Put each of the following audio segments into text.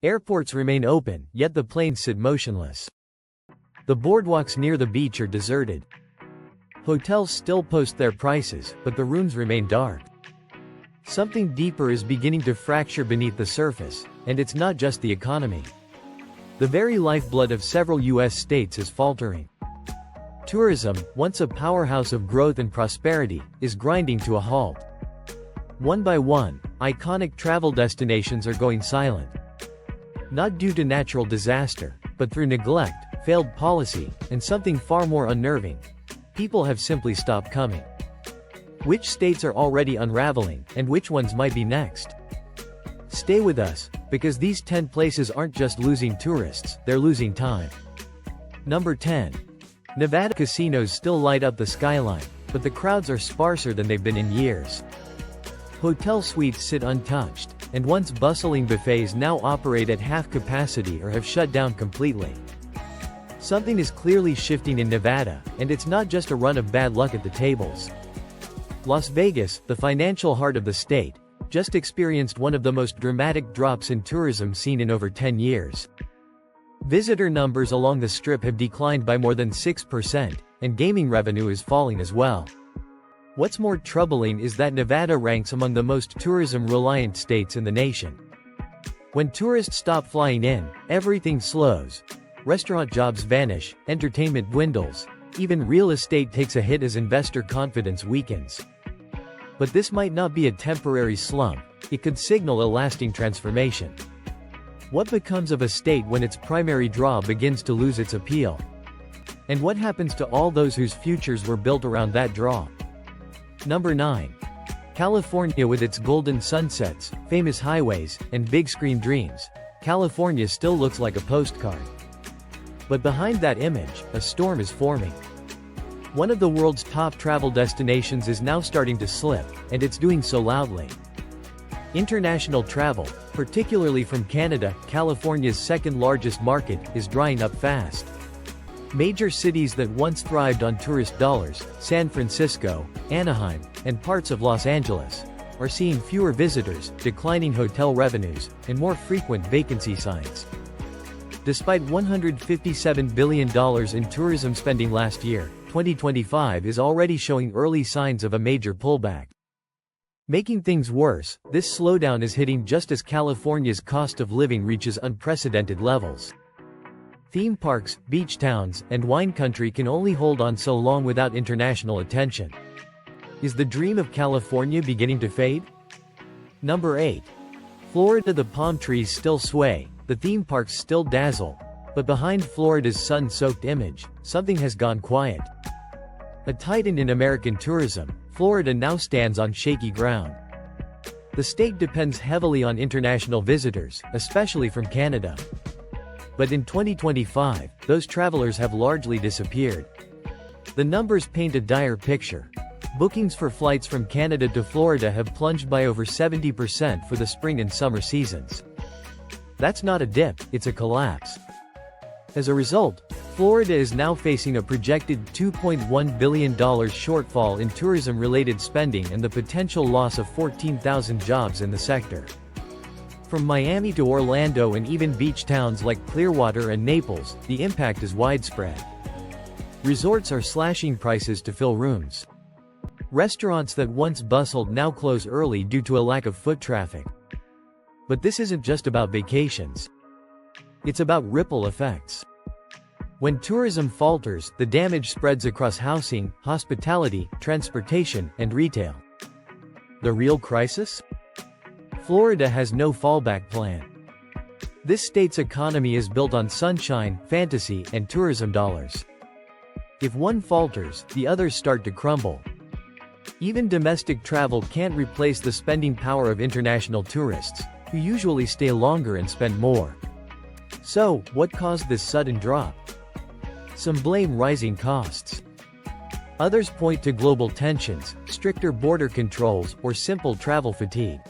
Airports remain open, yet the planes sit motionless. The boardwalks near the beach are deserted. Hotels still post their prices, but the rooms remain dark. Something deeper is beginning to fracture beneath the surface, and it's not just the economy. The very lifeblood of several U.S. states is faltering. Tourism, once a powerhouse of growth and prosperity, is grinding to a halt. One by one, iconic travel destinations are going silent. Not due to natural disaster, but through neglect, failed policy, and something far more unnerving. People have simply stopped coming. Which states are already unraveling, and which ones might be next? Stay with us, because these 10 places aren't just losing tourists, they're losing time. Number 10. Nevada casinos still light up the skyline, but the crowds are sparser than they've been in years. Hotel suites sit untouched, and once bustling buffets now operate at half capacity or have shut down completely. Something is clearly shifting in Nevada, and it's not just a run of bad luck at the tables. Las Vegas, the financial heart of the state, just experienced one of the most dramatic drops in tourism seen in over 10 years. Visitor numbers along the Strip have declined by more than 6%, and gaming revenue is falling as well. What's more troubling is that Nevada ranks among the most tourism-reliant states in the nation. When tourists stop flying in, everything slows. Restaurant jobs vanish, entertainment dwindles, even real estate takes a hit as investor confidence weakens. But this might not be a temporary slump, it could signal a lasting transformation. What becomes of a state when its primary draw begins to lose its appeal? And what happens to all those whose futures were built around that draw? Number 9. California. With its golden sunsets, famous highways, and big-screen dreams, California still looks like a postcard. But behind that image, a storm is forming. One of the world's top travel destinations is now starting to slip, and it's doing so loudly. International travel, particularly from Canada, California's second-largest market, is drying up fast. Major cities that once thrived on tourist dollars, San Francisco, Anaheim, and parts of Los Angeles, are seeing fewer visitors, declining hotel revenues, and more frequent vacancy signs. Despite $157 billion in tourism spending last year, 2025 is already showing early signs of a major pullback. Making things worse, this slowdown is hitting just as California's cost of living reaches unprecedented levels. Theme parks, beach towns, and wine country can only hold on so long without international attention. Is the dream of California beginning to fade? Number 8. Florida. The palm trees still sway, the theme parks still dazzle, but behind Florida's sun-soaked image, something has gone quiet. A titan in American tourism, Florida now stands on shaky ground. The state depends heavily on international visitors, especially from Canada. But in 2025, those travelers have largely disappeared. The numbers paint a dire picture. Bookings for flights from Canada to Florida have plunged by over 70% for the spring and summer seasons. That's not a dip, it's a collapse. As a result, Florida is now facing a projected $2.1 billion shortfall in tourism-related spending and the potential loss of 14,000 jobs in the sector. From Miami to Orlando and even beach towns like Clearwater and Naples, the impact is widespread. Resorts are slashing prices to fill rooms. Restaurants that once bustled now close early due to a lack of foot traffic. But this isn't just about vacations. It's about ripple effects. When tourism falters, the damage spreads across housing, hospitality, transportation, and retail. The real crisis? Florida has no fallback plan. This state's economy is built on sunshine, fantasy, and tourism dollars. If one falters, the others start to crumble. Even domestic travel can't replace the spending power of international tourists, who usually stay longer and spend more. So, what caused this sudden drop? Some blame rising costs. Others point to global tensions, stricter border controls, or simple travel fatigue.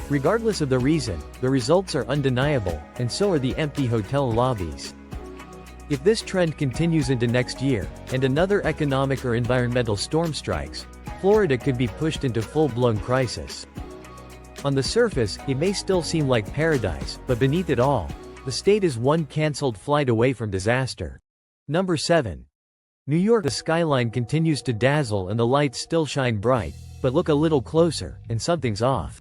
Regardless of the reason, the results are undeniable, and so are the empty hotel lobbies. If this trend continues into next year, and another economic or environmental storm strikes, Florida could be pushed into full-blown crisis. On the surface, it may still seem like paradise, but beneath it all, the state is one canceled flight away from disaster. Number 7. New York. The skyline continues to dazzle and the lights still shine bright, but look a little closer, and something's off.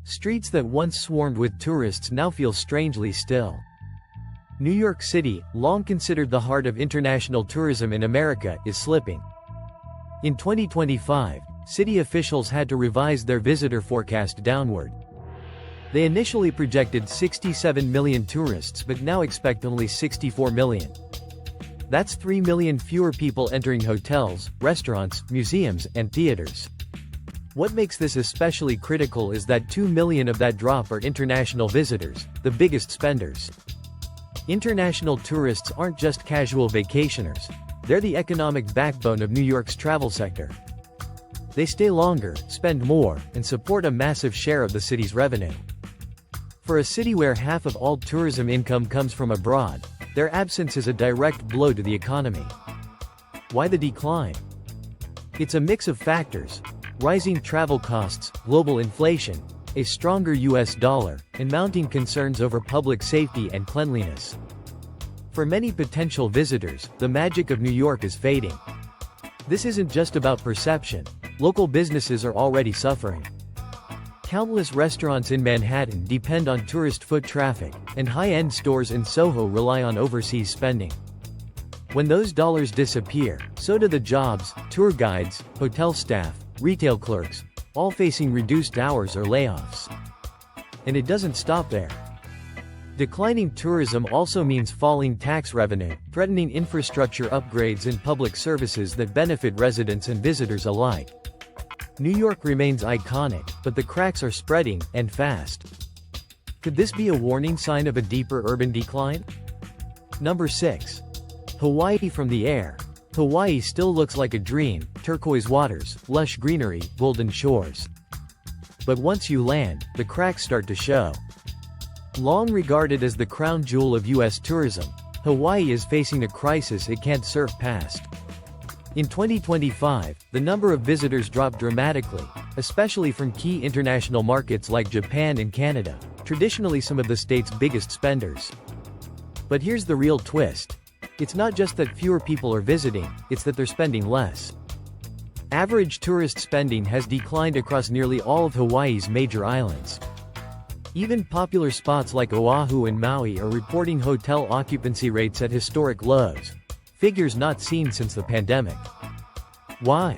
Streets that once swarmed with tourists now feel strangely still. New York City, long considered the heart of international tourism in America, is slipping. In 2025, city officials had to revise their visitor forecast downward. They initially projected 67 million tourists but now expect only 64 million. That's 3 million fewer people entering hotels, restaurants, museums, and theaters. What makes this especially critical is that 2 million of that drop are international visitors, the biggest spenders. International tourists aren't just casual vacationers, they're the economic backbone of New York's travel sector. They stay longer, spend more, and support a massive share of the city's revenue. For a city where half of all tourism income comes from abroad, their absence is a direct blow to the economy. Why the decline? It's a mix of factors: rising travel costs, global inflation, a stronger US dollar, and mounting concerns over public safety and cleanliness. For many potential visitors, the magic of New York is fading. This isn't just about perception. Local businesses are already suffering. Countless restaurants in Manhattan depend on tourist foot traffic, and high-end stores in Soho rely on overseas spending. When those dollars disappear, so do the jobs: tour guides, hotel staff, retail clerks, all facing reduced hours or layoffs. And it doesn't stop there. Declining tourism also means falling tax revenue, threatening infrastructure upgrades and public services that benefit residents and visitors alike. New York remains iconic, but the cracks are spreading, and fast. Could this be a warning sign of a deeper urban decline? Number 6. Hawaii from the air. Hawaii still looks like a dream: turquoise waters, lush greenery, golden shores. But once you land, the cracks start to show. Long regarded as the crown jewel of U.S. tourism, Hawaii is facing a crisis it can't surf past. In 2025, the number of visitors dropped dramatically, especially from key international markets like Japan and Canada, traditionally some of the state's biggest spenders. But here's the real twist. It's not just that fewer people are visiting, it's that they're spending less. Average tourist spending has declined across nearly all of Hawaii's major islands. Even popular spots like Oahu and Maui are reporting hotel occupancy rates at historic lows, figures not seen since the pandemic. Why?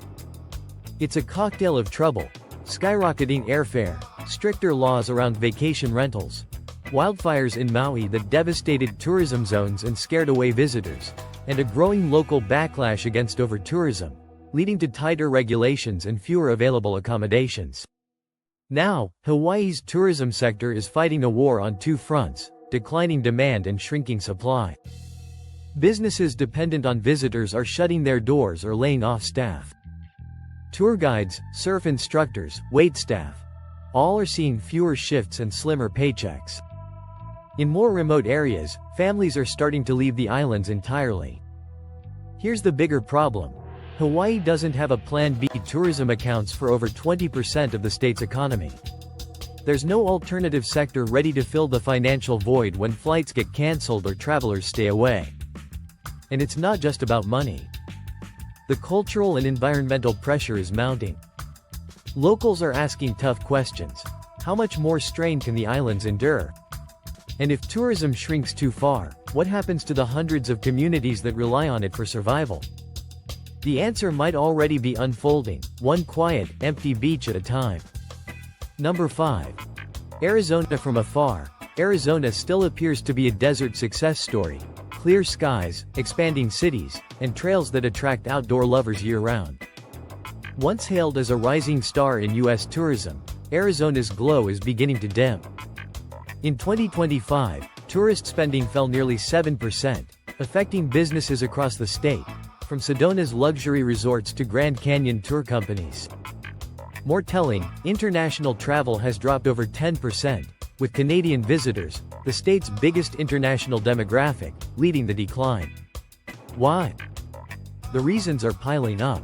It's a cocktail of trouble: skyrocketing airfare, stricter laws around vacation rentals, wildfires in Maui that devastated tourism zones and scared away visitors, and a growing local backlash against over-tourism, leading to tighter regulations and fewer available accommodations. Now, Hawaii's tourism sector is fighting a war on two fronts: declining demand and shrinking supply. Businesses dependent on visitors are shutting their doors or laying off staff. Tour guides, surf instructors, waitstaff, all are seeing fewer shifts and slimmer paychecks. In more remote areas, families are starting to leave the islands entirely. Here's the bigger problem. Hawaii doesn't have a Plan B. Tourism accounts for over 20% of the state's economy. There's no alternative sector ready to fill the financial void when flights get canceled or travelers stay away. And it's not just about money. The cultural and environmental pressure is mounting. Locals are asking tough questions. How much more strain can the islands endure? And if tourism shrinks too far, what happens to the hundreds of communities that rely on it for survival? The answer might already be unfolding, one quiet, empty beach at a time. Number 5. Arizona from afar. Arizona still appears to be a desert success story: clear skies, expanding cities, and trails that attract outdoor lovers year-round. Once hailed as a rising star in U.S. tourism, Arizona's glow is beginning to dim. In 2025, tourist spending fell nearly 7%, affecting businesses across the state, from Sedona's luxury resorts to Grand Canyon tour companies. More telling, international travel has dropped over 10%, with Canadian visitors, the state's biggest international demographic, leading the decline. Why? The reasons are piling up.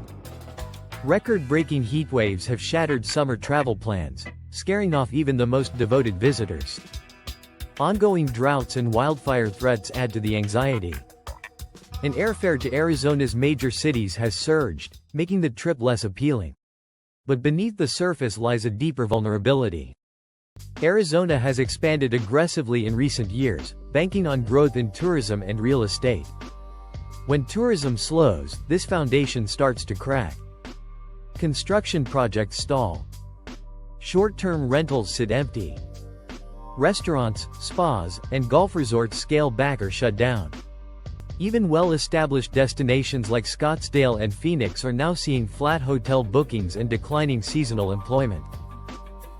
Record-breaking heat waves have shattered summer travel plans. scaring off even the most devoted visitors. Ongoing droughts and wildfire threats add to the anxiety. And airfare to Arizona's major cities has surged, making the trip less appealing. But beneath the surface lies a deeper vulnerability. Arizona has expanded aggressively in recent years, banking on growth in tourism and real estate. When tourism slows, this foundation starts to crack. Construction projects stall. Short-term rentals sit empty. Restaurants, spas, and golf resorts scale back or shut down. Even well-established destinations like Scottsdale and Phoenix are now seeing flat hotel bookings and declining seasonal employment.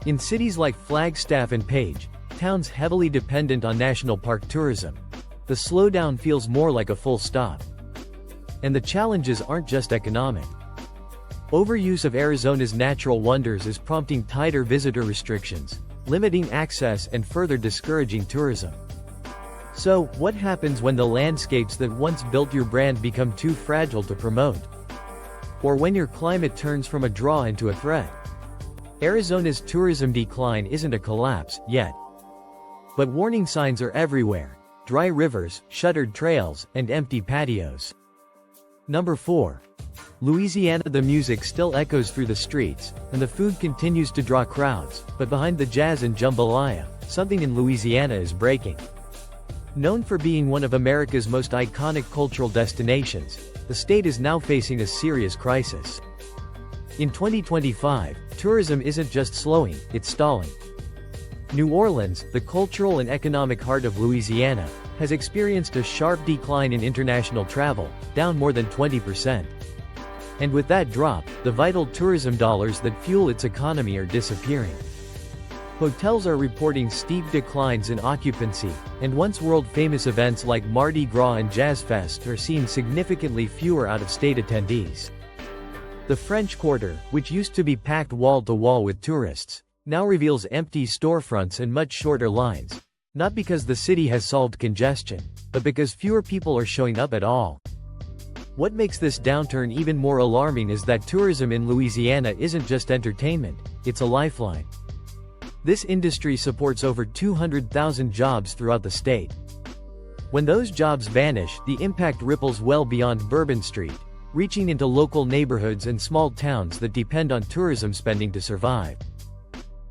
In cities like Flagstaff and Page, towns heavily dependent on national park tourism, the slowdown feels more like a full stop. And the challenges aren't just economic. Overuse of Arizona's natural wonders is prompting tighter visitor restrictions, limiting access and further discouraging tourism. So, what happens when the landscapes that once built your brand become too fragile to promote? Or when your climate turns from a draw into a threat? Arizona's tourism decline isn't a collapse, yet. But warning signs are everywhere: dry rivers, shuttered trails, and empty patios. Number 4. Louisiana. The music still echoes through the streets, and the food continues to draw crowds, but behind the jazz and jambalaya, something in Louisiana is breaking. Known for being one of America's most iconic cultural destinations, the state is now facing a serious crisis. In 2025, tourism isn't just slowing, it's stalling. New Orleans, the cultural and economic heart of Louisiana, has experienced a sharp decline in international travel, down more than 20%. And with that drop, the vital tourism dollars that fuel its economy are disappearing. Hotels are reporting steep declines in occupancy, and once world-famous events like Mardi Gras and Jazz Fest are seeing significantly fewer out-of-state attendees. The French Quarter, which used to be packed wall-to-wall with tourists, now reveals empty storefronts and much shorter lines, not because the city has solved congestion, but because fewer people are showing up at all. What makes this downturn even more alarming is that tourism in Louisiana isn't just entertainment, it's a lifeline. This industry supports over 200,000 jobs throughout the state. When those jobs vanish, the impact ripples well beyond Bourbon Street, reaching into local neighborhoods and small towns that depend on tourism spending to survive.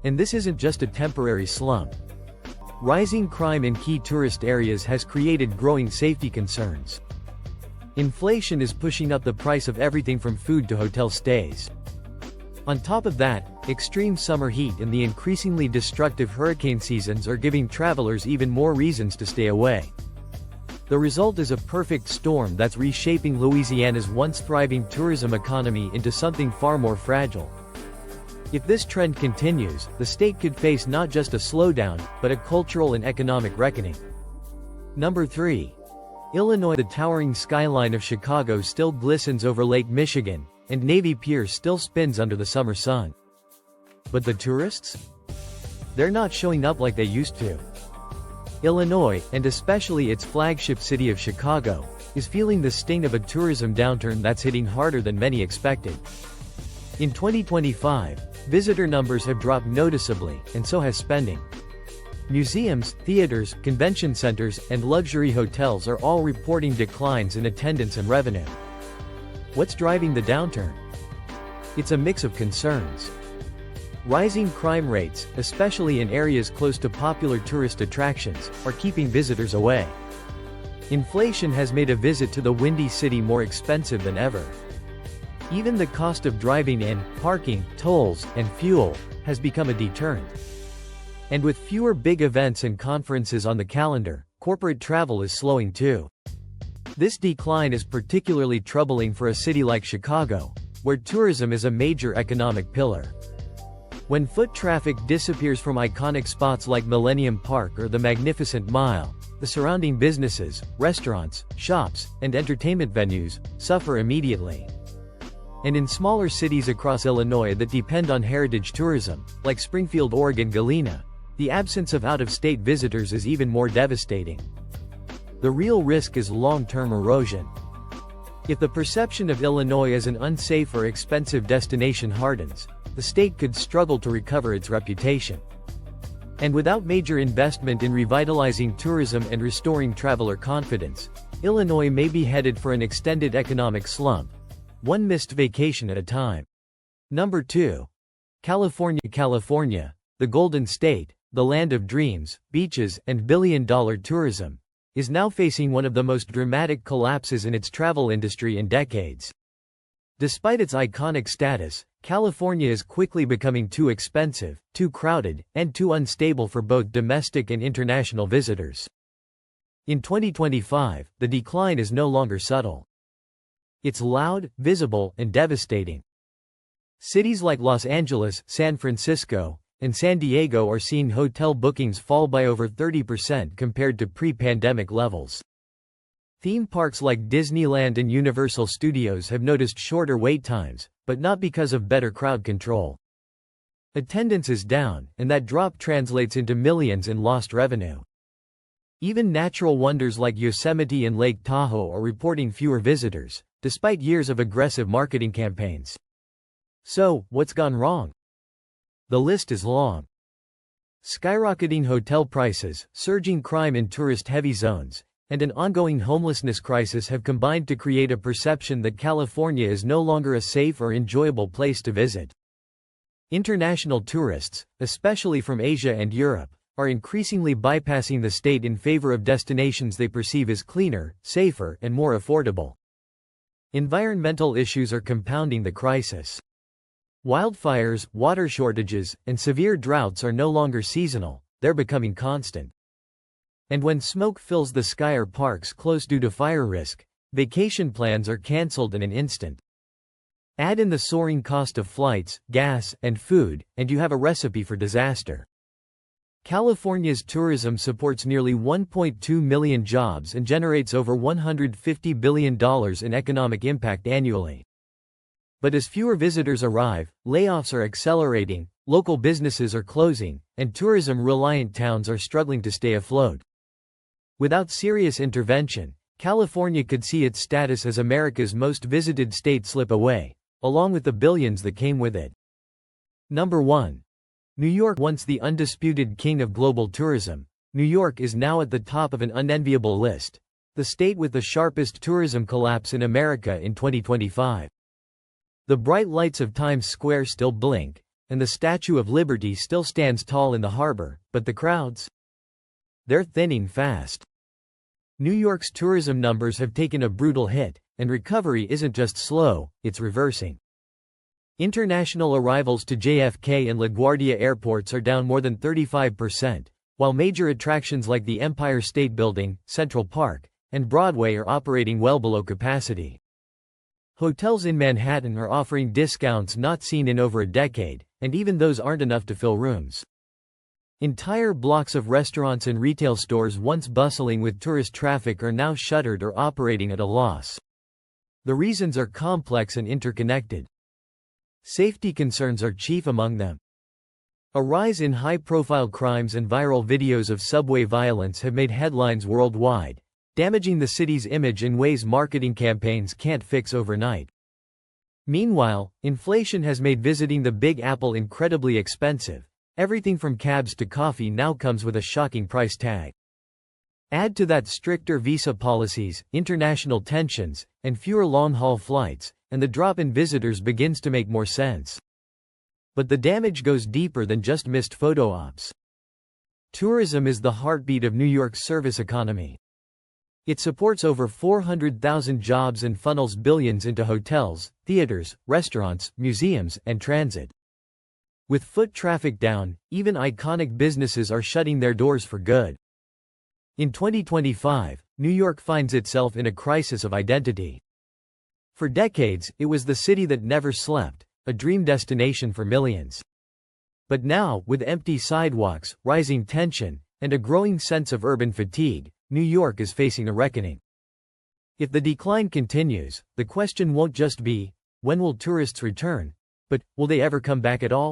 And this isn't just a temporary slump. Rising crime in key tourist areas has created growing safety concerns. Inflation is pushing up the price of everything from food to hotel stays. On top of that, extreme summer heat and the increasingly destructive hurricane seasons are giving travelers even more reasons to stay away. The result is a perfect storm that's reshaping Louisiana's once thriving tourism economy into something far more fragile. If this trend continues, the state could face not just a slowdown, but a cultural and economic reckoning. Number 3. Illinois. The towering skyline of Chicago still glistens over Lake Michigan, and Navy Pier still spins under the summer sun. But the tourists? They're not showing up like they used to. Illinois, and especially its flagship city of Chicago, is feeling the sting of a tourism downturn that's hitting harder than many expected. In 2025, visitor numbers have dropped noticeably, and so has spending. Museums, theaters, convention centers, and luxury hotels are all reporting declines in attendance and revenue. What's driving the downturn? It's a mix of concerns. Rising crime rates, especially in areas close to popular tourist attractions, are keeping visitors away. Inflation has made a visit to the Windy City more expensive than ever. Even the cost of driving in, parking, tolls, and fuel has become a deterrent. And with fewer big events and conferences on the calendar, corporate travel is slowing too. This decline is particularly troubling for a city like Chicago, where tourism is a major economic pillar. When foot traffic disappears from iconic spots like Millennium Park or the Magnificent Mile, the surrounding businesses, restaurants, shops, and entertainment venues suffer immediately. And in smaller cities across Illinois that depend on heritage tourism, like Springfield, Oregon, Galena, the absence of out-of-state visitors is even more devastating. The real risk is long-term erosion. If the perception of Illinois as an unsafe or expensive destination hardens, the state could struggle to recover its reputation. And without major investment in revitalizing tourism and restoring traveler confidence, Illinois may be headed for an extended economic slump, one missed vacation at a time. Number 2. California. California, the Golden State, the land of dreams, beaches, and billion-dollar tourism, is now facing one of the most dramatic collapses in its travel industry in decades. Despite its iconic status, California is quickly becoming too expensive, too crowded, and too unstable for both domestic and international visitors. In 2025, the decline is no longer subtle. It's loud, visible, and devastating. Cities like Los Angeles, San Francisco, and San Diego are seeing hotel bookings fall by over 30% compared to pre-pandemic levels. Theme parks like Disneyland and Universal Studios have noticed shorter wait times, but not because of better crowd control. Attendance is down, and that drop translates into millions in lost revenue. Even natural wonders like Yosemite and Lake Tahoe are reporting fewer visitors, despite years of aggressive marketing campaigns. So, what's gone wrong? The list is long. Skyrocketing hotel prices, surging crime in tourist-heavy zones, and an ongoing homelessness crisis have combined to create a perception that California is no longer a safe or enjoyable place to visit. International tourists, especially from Asia and Europe, are increasingly bypassing the state in favor of destinations they perceive as cleaner, safer, and more affordable. Environmental issues are compounding the crisis. Wildfires, water shortages, and severe droughts are no longer seasonal, they're becoming constant. And when smoke fills the sky or parks close due to fire risk, vacation plans are cancelled in an instant. Add in the soaring cost of flights, gas, and food, and you have a recipe for disaster. California's tourism supports nearly 1.2 million jobs and generates over $150 billion in economic impact annually. But as fewer visitors arrive, layoffs are accelerating, local businesses are closing, and tourism-reliant towns are struggling to stay afloat. Without serious intervention, California could see its status as America's most visited state slip away, along with the billions that came with it. Number 1. New York. Once the undisputed king of global tourism, New York is now at the top of an unenviable list, the state with the sharpest tourism collapse in America in 2025. The bright lights of Times Square still blink, and the Statue of Liberty still stands tall in the harbor, but the crowds? They're thinning fast. New York's tourism numbers have taken a brutal hit, and recovery isn't just slow, it's reversing. International arrivals to JFK and LaGuardia airports are down more than 35%, while major attractions like the Empire State Building, Central Park, and Broadway are operating well below capacity. Hotels in Manhattan are offering discounts not seen in over a decade, and even those aren't enough to fill rooms. Entire blocks of restaurants and retail stores once bustling with tourist traffic are now shuttered or operating at a loss. The reasons are complex and interconnected. Safety concerns are chief among them. A rise in high-profile crimes and viral videos of subway violence have made headlines worldwide, damaging the city's image in ways marketing campaigns can't fix overnight. Meanwhile, inflation has made visiting the Big Apple incredibly expensive. Everything from cabs to coffee now comes with a shocking price tag. Add to that stricter visa policies, international tensions, and fewer long-haul flights, and the drop in visitors begins to make more sense. But the damage goes deeper than just missed photo ops. Tourism is the heartbeat of New York's service economy. It supports over 400,000 jobs and funnels billions into hotels, theaters, restaurants, museums, and transit. With foot traffic down, even iconic businesses are shutting their doors for good. In 2025, New York finds itself in a crisis of identity. For decades, it was the city that never slept, a dream destination for millions. But now, with empty sidewalks, rising tension, and a growing sense of urban fatigue, New York is facing a reckoning. If the decline continues, the question won't just be, when will tourists return, but will they ever come back at all?